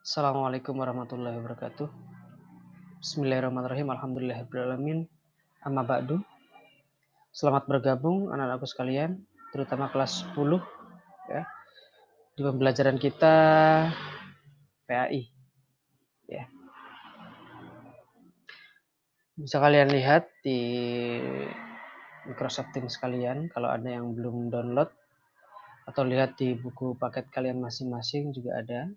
Assalamualaikum warahmatullahi wabarakatuh. Bismillahirrahmanirrahim. Alhamdulillahirrahmanirrahim. Amma ba'du. Selamat bergabung anak-anakku sekalian, terutama kelas 10 ya, di pembelajaran kita PAI ya. Bisa kalian lihat di Microsoft Teams kalian kalau ada yang belum download, atau lihat di buku paket kalian masing-masing juga ada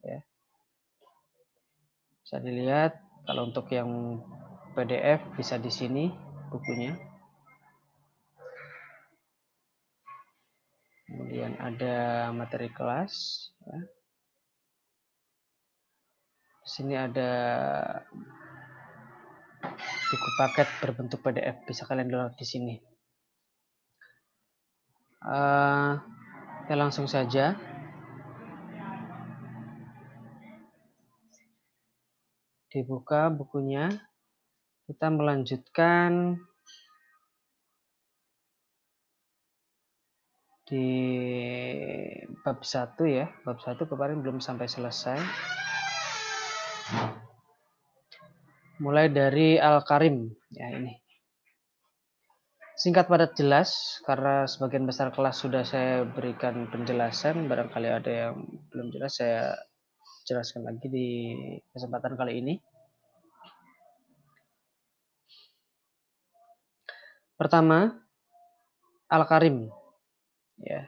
ya. Bisa dilihat kalau untuk yang PDF bisa di sini bukunya. Kemudian ada materi kelas ya. Di sini ada buku paket berbentuk PDF, bisa kalian download di sini. Ya langsung saja. Dibuka bukunya. Kita melanjutkan di bab 1 ya. Bab 1 kemarin belum sampai selesai. Mulai dari Al-Karim ya, ini. Singkat padat jelas, karena sebagian besar kelas sudah saya berikan penjelasan. Barangkali ada yang belum jelas, saya jelaskan lagi di kesempatan kali ini. Pertama, Al-Karim ya.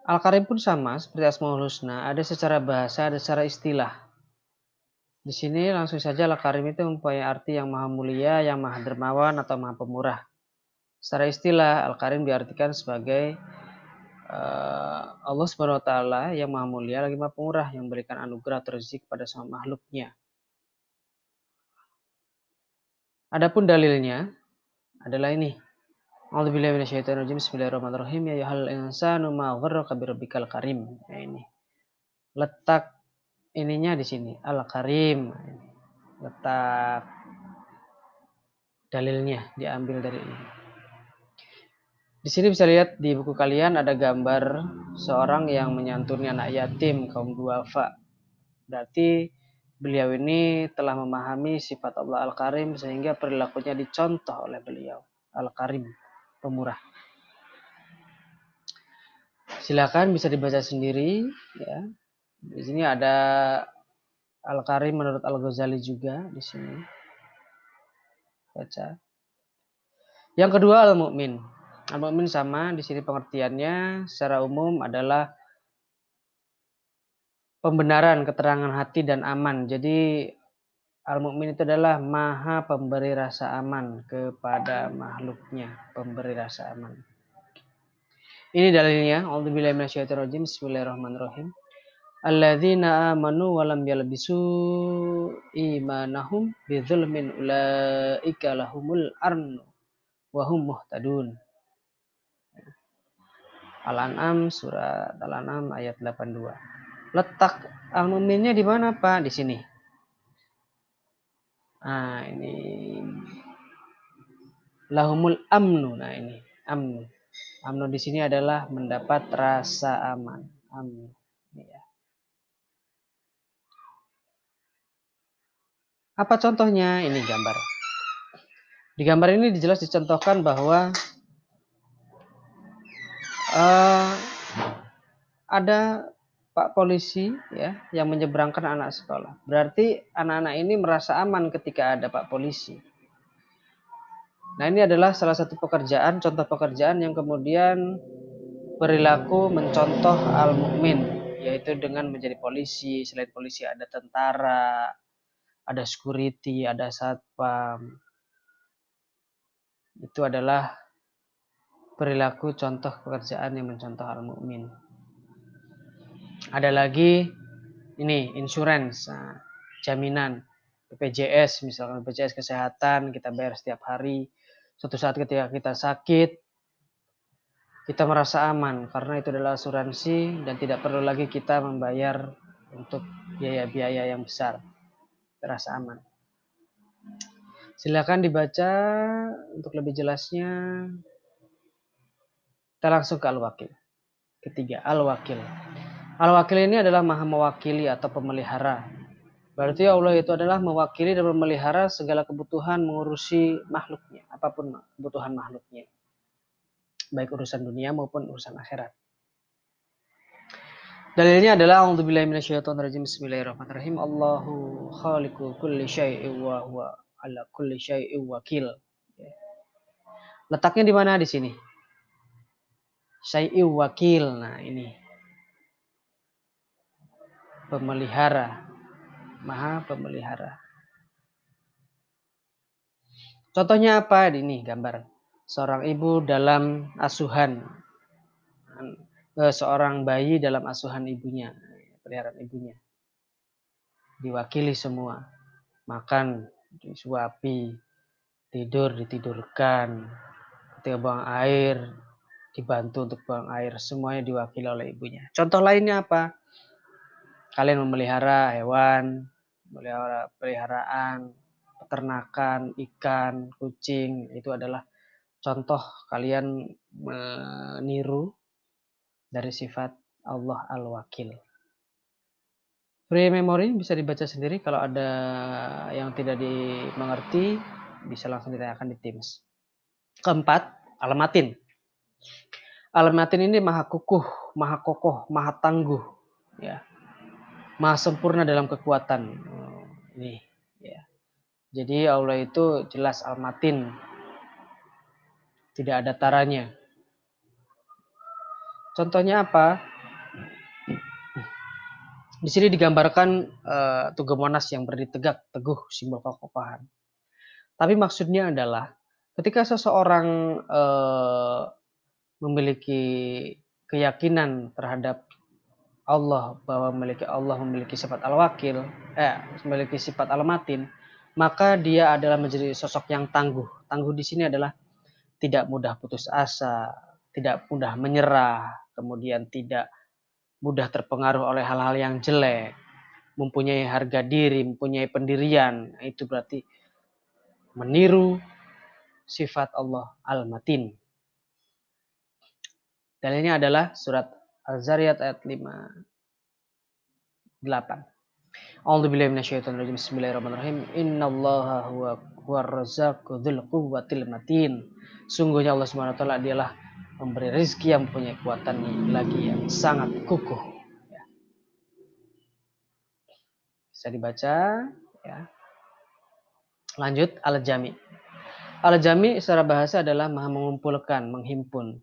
Al-Karim pun sama seperti Asmaul Husna, ada secara bahasa, ada secara istilah. Di sini langsung saja Al-Karim itu mempunyai arti yang maha mulia, yang maha dermawan atau maha pemurah. Secara istilah Al-Karim diartikan sebagai Allah Subhanahu wa taala yang maha mulia lagi maha pemurah, yang memberikan anugerah atau rezeki kepada semua makhluknya. Adapun dalilnya adalah ini. A'udzubillahi minasyaitonirrajim. Bismillahirrahmanirrahim. Ya ayyuhal insanu ma gharraka birabbikal karim. Ya ini. Letak ininya di sini, Al-Karim. Letak dalilnya diambil dari ini. Di sini bisa lihat di buku kalian ada gambar seorang yang menyantuni anak yatim kaum duafa. Berarti beliau ini telah memahami sifat Allah Al-Karim sehingga perilakunya dicontoh oleh beliau. Al-Karim, pemurah. Silakan bisa dibaca sendiri ya. Di sini ada Al-Karim menurut Al-Ghazali juga di sini. Baca. Yang kedua Al-Mu'min. Al-Mu'min sama, di sini pengertiannya secara umum adalah pembenaran, keterangan hati dan aman. Jadi Al-Mu'min itu adalah maha pemberi rasa aman kepada makhluknya, pemberi rasa aman. Ini dalilnya. A'udzubillahi minasyaitonirrajim. Bismillahirrahmanirrahim. Alladzina amanu wa lam yalbisu imanahum bidzulmin ulaika lahumul amnu wa hum muhtadun. Al-An'am, surat Al-An'am ayat 82. Letak al-mu'minnya di mana, Pak? Di sini. Nah, ini lahumul amnu. Nah, ini amnu. Amnu di sini adalah mendapat rasa aman. Amnu. Ya. Apa contohnya? Ini gambar. Di gambar ini jelas dicontohkan bahwa ada Pak polisi ya yang menyeberangkan anak sekolah. Berarti anak-anak ini merasa aman ketika ada Pak polisi. Nah, ini adalah salah satu pekerjaan, contoh pekerjaan yang kemudian perilaku mencontoh al-mu'min, yaitu dengan menjadi polisi. Selain polisi ada tentara, ada security, ada satpam. Itu adalah perilaku contoh pekerjaan yang mencontoh al-mu'min. Ada lagi ini insurance, nah, jaminan BPJS, misalkan BPJS kesehatan kita bayar setiap hari. Suatu saat ketika kita sakit, kita merasa aman karena itu adalah asuransi dan tidak perlu lagi kita membayar untuk biaya-biaya yang besar. Terasa aman. Silakan dibaca untuk lebih jelasnya. Kita langsung ke Al-Wakil. Ketiga, Al-Wakil. Al-Wakil ini adalah maha mewakili atau pemelihara. Berarti Allah itu adalah mewakili dan memelihara segala kebutuhan mengurusi makhluknya, apapun kebutuhan makhluknya, baik urusan dunia maupun urusan akhirat. Dalilnya adalah a'udzubillahi minasyaitonirrajim. Bismillahirrahmanirrahim. Allahu khaliqu kulli syai'in wa huwa ala kulli syai'in wakil. Letaknya di mana di sini? Syai'in wakil. Nah, ini. Pemelihara. Maha pemelihara. Contohnya apa? Ini gambar. Seorang ibu dalam asuhan. Seorang bayi dalam asuhan ibunya. Peliharaan ibunya. Diwakili semua. Makan, disuapi, tidur, ditidurkan. Ketika buang air, dibantu untuk buang air. Semuanya diwakili oleh ibunya. Contoh lainnya apa? Kalian memelihara hewan, memelihara peliharaan, peternakan, ikan, kucing. Itu adalah contoh kalian meniru dari sifat Allah Al-Wakil. Free memory bisa dibaca sendiri. Kalau ada yang tidak dimengerti, bisa langsung ditanyakan di Teams. Keempat, Al-Matin. Al-Matin ini maha kukuh, maha kokoh, maha tangguh. Ya. Maha sempurna dalam kekuatan. Ini. Ya. Jadi Allah itu jelas Al-Matin. Tidak ada taranya. Contohnya apa? Di sini digambarkan Tugu Monas yang berdiri tegak, teguh, simbol kekokohan. Tapi maksudnya adalah ketika seseorang memiliki keyakinan terhadap Allah, bahwa Allah memiliki sifat Al-Wakil, memiliki sifat Al-Matin, maka dia adalah menjadi sosok yang tangguh. Tangguh di sini adalah tidak mudah putus asa, tidak mudah menyerah, kemudian tidak mudah terpengaruh oleh hal-hal yang jelek, mempunyai harga diri, mempunyai pendirian. Itu berarti meniru sifat Allah Al-Matin. Dalilnya adalah surat Al-Zariyat ayat 58. A'udzubillahi minasyaitonirrajim. Bismillahirrahmanirrahim. Innallaha huwar razzaqu dzul quwwatil matin. Sungguhnya Allah Subhanahu wa taala dialah memberi rezeki yang punya kekuatan lagi yang sangat kukuh. Ya. Bisa dibaca. Ya. Lanjut, Al-Jami. Al-Jami secara bahasa adalah maha mengumpulkan, menghimpun.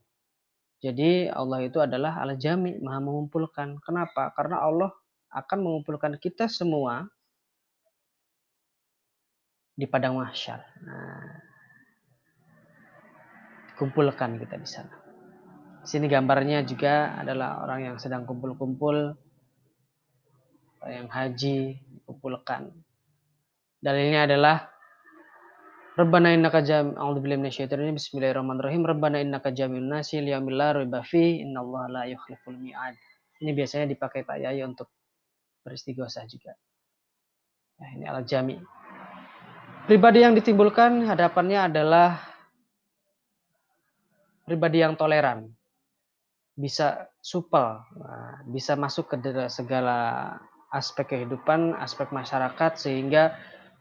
Jadi Allah itu adalah Al-Jami, maha mengumpulkan. Kenapa? Karena Allah akan mengumpulkan kita semua di padang mahsyar. Nah, kumpulkan kita di sana. Di sini gambarnya juga adalah orang yang sedang kumpul-kumpul, yang haji dikumpulkan. Dalilnya adalah Rabbana innaka a'udzubillahi minasyaitonir rajim. Bismillahirrahmanirrahim. Rabbana innaka jami'un nasi liyaumil la raiba fi innallaha la yukhliful mi'ad. Ini biasanya dipakai Pak Yai untuk beristighosah juga. Nah, ini Al-Jami. Pribadi yang ditimbulkan hadapannya adalah pribadi yang toleran. Bisa supel, bisa masuk ke segala aspek kehidupan, aspek masyarakat, sehingga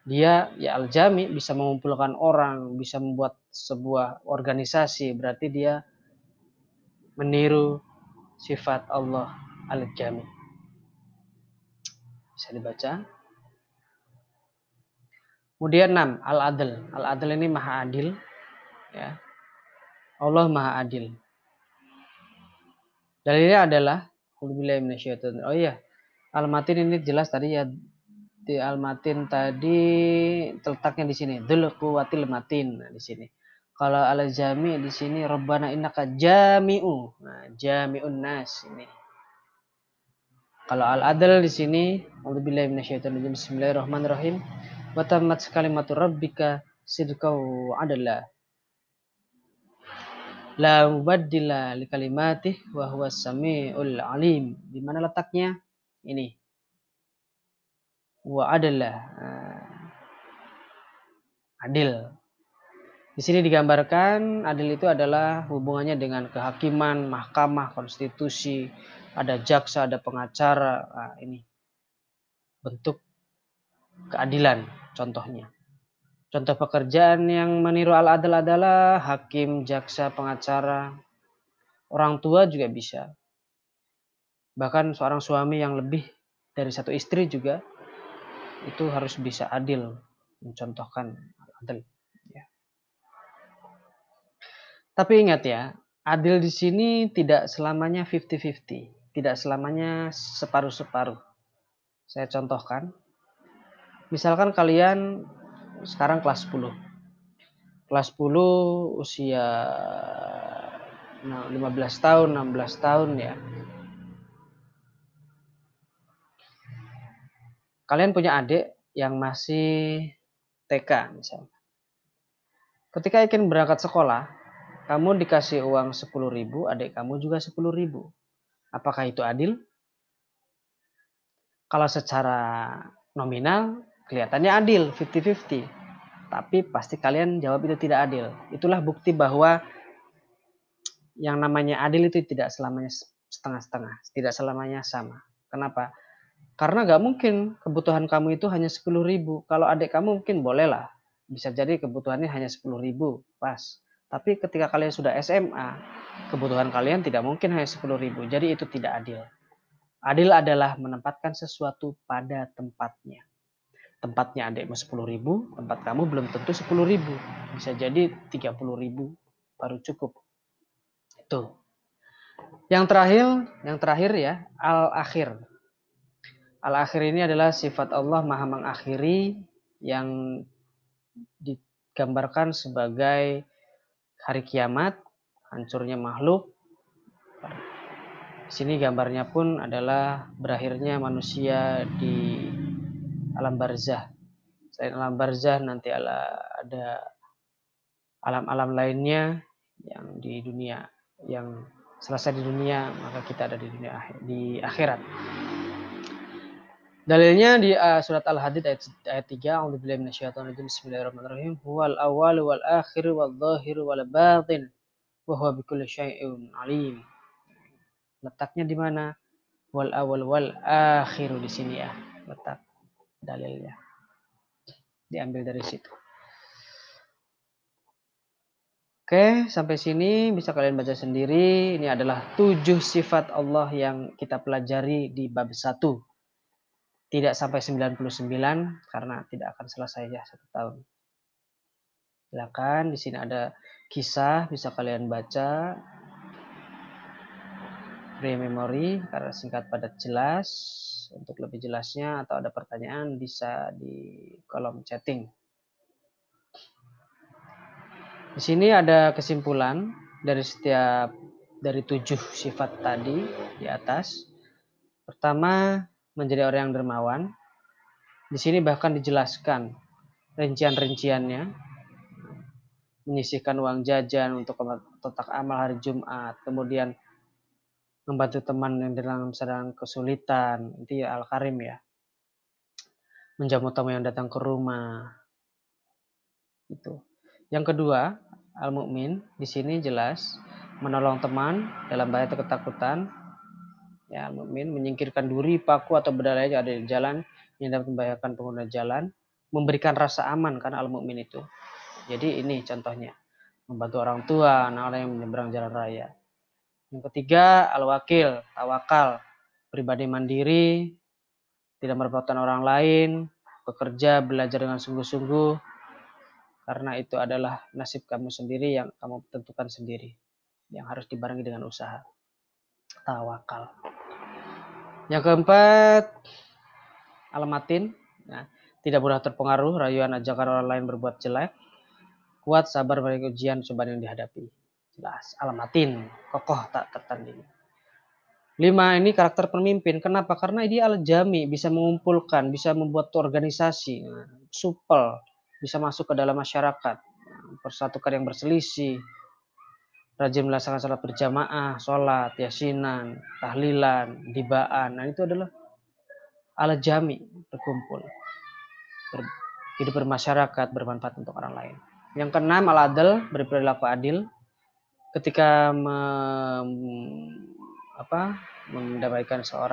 dia ya Al-Jami bisa mengumpulkan orang, bisa membuat sebuah organisasi. Berarti dia meniru sifat Allah Al-Jami. Bisa dibaca. Kemudian 6, Al-Adl. Al-Adl ini maha adil. Ya. Allah maha adil. Dalilnya adalah oh iya, Al-Matin ini jelas tadi ya, di Al-Matin tadi letaknya di sini, dzul quwwatil matin. Nah, di sini. Kalau Al-Jami di sini Rabbana innaka jami'u. Nah, jami'un nas ini. Kalau Al-Adl di sini, a'udzubillahi minasyaitonir rajim. Bismillahirrahmanirrahim. Wa tammat kalimatu rabbika sidqan wa adla. La mubaddila li kalimatih wa huwas samiul alim. Di mana letaknya? Ini. Wa adalah adil. Di sini digambarkan adil itu adalah hubungannya dengan kehakiman, mahkamah, konstitusi, ada jaksa, ada pengacara. Nah, ini bentuk keadilan contohnya. Contoh pekerjaan yang meniru al-adl adalah hakim, jaksa, pengacara, orang tua juga bisa. Bahkan seorang suami yang lebih dari satu istri juga itu harus bisa adil, mencontohkan al-adl. Ya. Tapi ingat ya, adil di sini tidak selamanya 50-50, tidak selamanya separuh-separuh. Saya contohkan, misalkan kalian sekarang kelas 10. Kelas 10 usia 15 tahun, 16 tahun ya. Kalian punya adik yang masih TK misalnya. Ketika ingin berangkat sekolah, kamu dikasih uang 10.000, adik kamu juga 10.000. Apakah itu adil? Kalau secara nominal kelihatannya adil, 50-50. Tapi pasti kalian jawab itu tidak adil. Itulah bukti bahwa yang namanya adil itu tidak selamanya setengah-setengah, tidak selamanya sama. Kenapa? Karena nggak mungkin kebutuhan kamu itu hanya 10.000. Kalau adik kamu mungkin bolehlah, bisa jadi kebutuhannya hanya 10.000, pas. Tapi ketika kalian sudah SMA, kebutuhan kalian tidak mungkin hanya 10.000. Jadi itu tidak adil. Adil adalah menempatkan sesuatu pada tempatnya. Tempatnya adikmu 10.000, tempat kamu belum tentu 10.000. Bisa jadi 30.000 baru cukup. Itu. Yang terakhir ya, al-akhir. Al-akhir ini adalah sifat Allah Maha mengakhiri yang digambarkan sebagai hari kiamat, hancurnya makhluk. Di sini gambarnya pun adalah berakhirnya manusia di alam barzah. Selain alam barzah nanti ada alam-alam lainnya yang di dunia, yang selesai di dunia maka kita ada di dunia di akhirat. Dalilnya di surat Al-Hadid ayat 3, A'udzubillahi minasyaitonirrajim. Bismillahirrahmanirrahim. Huwal awwal wal akhir wal zahir wal batin wa huwa bikulli syai'in alim. Letaknya di mana? Wal awwal wal akhir di sini ya. Letak dalilnya. Diambil dari situ. Oke, sampai sini bisa kalian baca sendiri. Ini adalah 7 sifat Allah yang kita pelajari di bab 1. Tidak sampai 99 karena tidak akan selesai ya 1 tahun. Silakan, di sini ada kisah bisa kalian baca. Free memory karena singkat padat jelas. Untuk lebih jelasnya atau ada pertanyaan bisa di kolom chatting. Di sini ada kesimpulan dari 7 sifat tadi di atas. Pertama, menjadi orang yang dermawan. Di sini bahkan dijelaskan rincian-rinciannya. Menyisihkan uang jajan untuk kotak amal hari Jumat, kemudian membantu teman yang sedang kesulitan, itu ya Al-Karim ya. Menjamu tamu yang datang ke rumah. Itu. Yang kedua, Al-Mu'min di sini jelas menolong teman dalam bahaya atau ketakutan. Ya, Al-Mu'min menyingkirkan duri, paku atau benda lain yang ada di jalan yang dapat membahayakan pengguna jalan, memberikan rasa aman karena Al-Mu'min itu. Jadi ini contohnya, membantu orang tua, anak-anak yang menyeberang jalan raya. Yang ketiga, al-wakil, tawakal, pribadi mandiri, tidak merepotkan orang lain, bekerja, belajar dengan sungguh-sungguh, karena itu adalah nasib kamu sendiri yang kamu tentukan sendiri, yang harus dibarengi dengan usaha. Tawakal. Yang keempat, al-matin, nah, tidak mudah terpengaruh rayuan ajakan orang lain berbuat jelek, kuat, sabar pada ujian cobaan yang dihadapi. Jelas, al-matin, kokoh tak tertanding. 5 ini karakter pemimpin. Kenapa? Karena dia al-jami, bisa mengumpulkan, bisa membuat organisasi, supel, bisa masuk ke dalam masyarakat, persatukan yang berselisih, rajin melaksanakan salat berjamaah, sholat, yasinan, tahlilan, dibaan. Nah itu adalah al-jami, berkumpul, hidup bermasyarakat, bermanfaat untuk orang lain. Yang keenam, al-adl, berperilaku adil. Ketika mendapatkan seorang